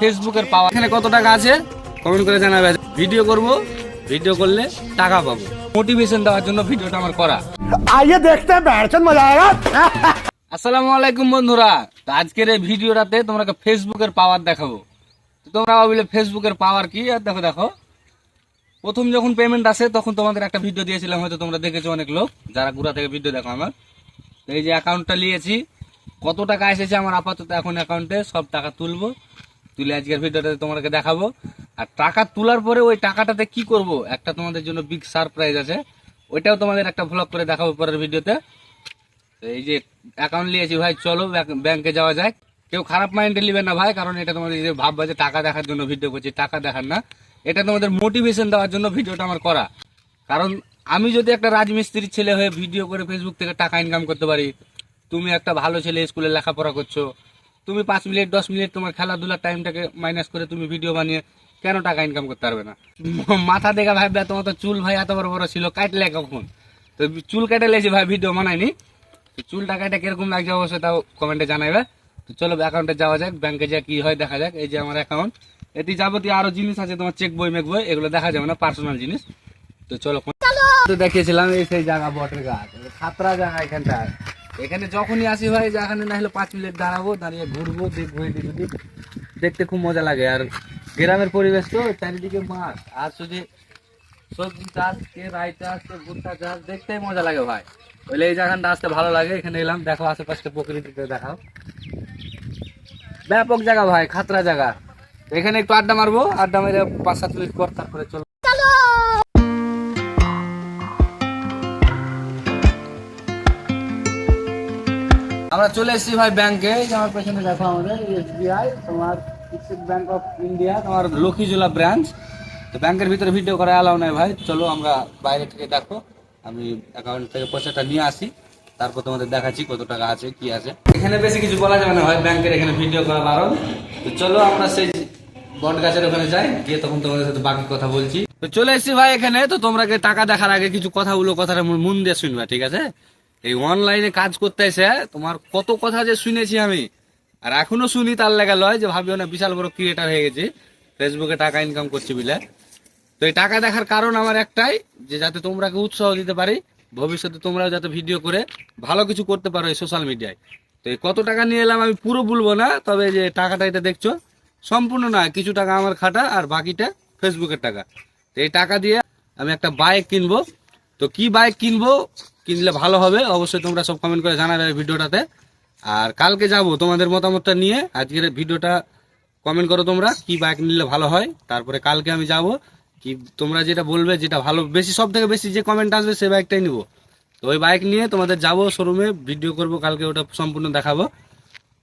ফেসবুকের পাওয়া, এখানে কত টাকা আছে কমেন্ট করে জানাবে। ভিডিও করব, ভিডিও করলে টাকা পাবো, মোটিভেশন দেওয়ার জন্য ভিডিওটা আমার করা। आइए देखते हैं बैठचंद मजा आएगा। আসসালামু আলাইকুম বন্ধুরা, তো আজকের এই ভিডিওটাতে তোমাকে ফেসবুকের পাওয়ার দেখাবো। তো তোমরা ভাবলে ফেসবুকের পাওয়ার কি, আর দেখো দেখো প্রথম যখন পেমেন্ট আসে তখন তোমাদের একটা ভিডিও দিয়েছিলাম, হয়তো তোমরা দেখেছো অনেক লোক যারা গুড়া থেকে ভিডিও দেখো আমার। তো এই যে অ্যাকাউন্টটা নিয়েছি, কত টাকা এসেছে আমার আপাতত এখন অ্যাকাউন্টে, সব টাকা তুলবো, তুলে আজকের ভিডিওটাতে তোমাদেরকে দেখাবো। আর টাকা তোলার পরে ওই টাকাটাতে কি করব, একটা তোমাদের জন্য বিগ সারপ্রাইজ আছে, ওইটাও তোমাদের একটা ভ্লগ করে দেখাবো পরের ভিডিওতে। এই যে অ্যাকাউন্ট নিয়েছি ভাই, চলো ব্যাংকে যাওয়া যায়। কেউ খারাপ মাইন্ডে নেবে না ভাই, কারণ এটা তোমাদের যে ভাববা যে টাকা দেখার জন্য ভিডিও করছি, টাকা দেখার না, এটা তোমাদের মোটিভেশন দেওয়ার জন্য ভিডিওটা আমার করা। কারণ আমি যদি একটা রাজমিস্ত্রির ছেলে হয়ে ভিডিও করে ফেসবুক থেকে টাকা ইনকাম করতে পারি, তুমি একটা ভালো ছেলে স্কুলে লেখাপড়া করছো, তুমি 5 মিনিট 10 মিনিট তোমার খেলাধুলার টাইমটাকে মাইনাস করে তুমি ভিডিও বানিয়ে কেন টাকা ইনকাম করতে পারবে না? মাথা দেখা ভাই, তোমার তো চুল ভাই এত বড় বড় ছিল, কাটলে কখন? তো চুল কেটে লেছি ভাই, ভিডিও বানাইনি। তো চুল টাকাটা কিরকম লাগছে অবশ্যই তাও কমেন্টে জানাবে। তো চলো অ্যাকাউন্টে যাওয়া যাক, ব্যাংকে যা কি হয় দেখা যাক। এই যে আমার অ্যাকাউন্ট, এটি যাবতীয় আরো জিনিস আছে, তোমার চেক বই মেক বই, এগুলো দেখা যাবে না, পার্সোনাল জিনিস। তো চলো, তো দেখিয়েছিলাম এই সেই জায়গা বটের গাছ, খাতরা জায়গা এখানটা। এখানে যখনই আসি ভাই, যেখানে না হলে 5 মিনিট দাঁড়াবো, দাঁড়িয়ে ঘুরবো, দেখবো, দেখতে খুব মজা লাগে। আর গ্রামের পরিবেশ তো, চারিদিকে মাঠ, আর শুধু সবজি চাষ, কে রাই চাষ, কে ভুট্টা চাষ, দেখতেই মজা লাগে ভাই। ওইলে এই জায়গাটা আসতে ভালো লাগে। এখানে এলাম, দেখো আশেপাশে প্রকৃতিতে দেখাও, ব্যাপক জায়গা ভাই, খাতরা জায়গা। এখানে একটু আড্ডা মারবো, আড্ডা মেরে 5-7 মিনিট পর তারপরে চলো। আমরা চলে এসেছি ভাই ব্যাংকে। আমার পেছনে দেখো আমাদের এসবিআই, তোমার স্টেট ব্যাংক অফ ইন্ডিয়া, তোমার লক্ষ্মীজোলা ব্রাঞ্চ। তো ব্যাংকের ভিতরে ভিডিও করা এলাও নাই ভাই, চলো আমরা বাইরে থেকে দেখো, আমি অ্যাকাউন্ট থেকে পয়সাটা নিয়ে আসি, তারপর তোমাদের দেখাচ্ছি কত টাকা আছে কি আছে। এখানে বেশি কিছু বলা যাবে না ভাই, ব্যাংকের এখানে ভিডিও করা বারণ। তো চলো আমরা সেই বট গাছের ওখানে যাই, গিয়ে তখন তোমাদের সাথে বাকি কথা বলছি। তো চলে এসেছি ভাই এখানে। তো তোমরা টাকা দেখার আগে কিছু কথাগুলো, কথাটা মন দিয়ে শুনবা, ঠিক আছে? এই অনলাইনে কাজ করতে এসে তোমার কত কথা যে শুনেছি আমি, আর এখনো শুনি, তার লেগে লয় যে ভাবিও না বিশাল বড় ক্রিয়েটার হয়ে গেছি, ফেসবুকে টাকা ইনকাম করছি বলে। তো এই টাকা দেখার কারণ আমার একটাই, যে যাতে তোমরাকে উৎসাহ দিতে পারি, ভবিষ্যতে তোমরাও যাতে ভিডিও করে ভালো কিছু করতে পারো এই সোশ্যাল মিডিয়ায়। তো এই কত টাকা নিয়ে এলাম আমি পুরো বলবো না, তবে যে টাকাটা এটা দেখছো সম্পূর্ণ না, কিছু টাকা আমার খাটা আর বাকিটা ফেসবুকের টাকা। তো এই টাকা দিয়ে আমি একটা বাইক কিনবো। তো কি বাইক কিনবো, কিনলে ভালো হবে, অবশ্যই তোমরা সব কমেন্ট করে জানাবে ভিডিওটাতে। আর কালকে যাব তোমাদের মতামতটা নিয়ে, আজকের ভিডিওটা কমেন্ট করো তোমরা কি বাইক নিলে ভালো হয়, তারপরে কালকে আমি যাব, কি তোমরা যেটা বলবে, যেটা ভালো বেশি, সব থেকে বেশি যে কমেন্ট আসবে সেই বাইকটাই নিবো। তো ওই বাইক নিয়ে তোমাদের যাব শোরুমে, ভিডিও করব কালকে, ওটা সম্পূর্ণ দেখাবো।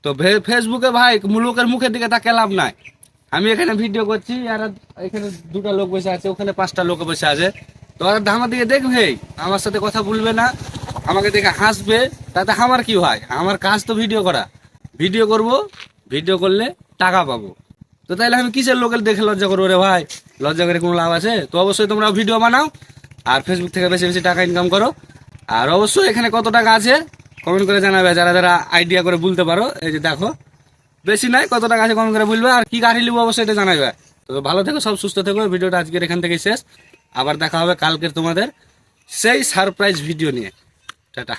তো ফেসবুকে ভাই লোকের মুখের দিকে তাকে লাভ নাই। আমি এখানে ভিডিও করছি, আর এখানে 2টা লোক বসে আছে, ওখানে 5টা লোক বসে আছে। তো আর আমার দিকে দেখবে, আমার সাথে কথা বলবে না, আমাকে দেখে হাসবে, তাতে আমার কি হয়? আমার কাজ তো ভিডিও করা, ভিডিও করব, ভিডিও করলে টাকা পাবো। তো তাইলে আমি কিসের লোকের দেখে লজ্জা করবো রে ভাই? লজ্জা করে কোনো লাভ আছে? তো অবশ্যই তোমরা ভিডিও বানাও আর ফেসবুক থেকে বেশি বেশি টাকা ইনকাম করো। আর অবশ্যই এখানে কত টাকা আছে কমেন্ট করে জানাবে, যারা যারা আইডিয়া করে বলতে পারো। এই যে দেখো, বেশি নাই, কত টাকা আছে কমেন্ট করে বলবে, আর কি গাড়ি নিবো অবশ্যই এটা জানাবে। তো ভালো থেকো, সব সুস্থ থেকো। ভিডিওটা আজকের এখান থেকেই শেষ, আবার দেখা হবে কালকের তোমাদের সেই সারপ্রাইজ ভিডিও নিয়ে। টাটা।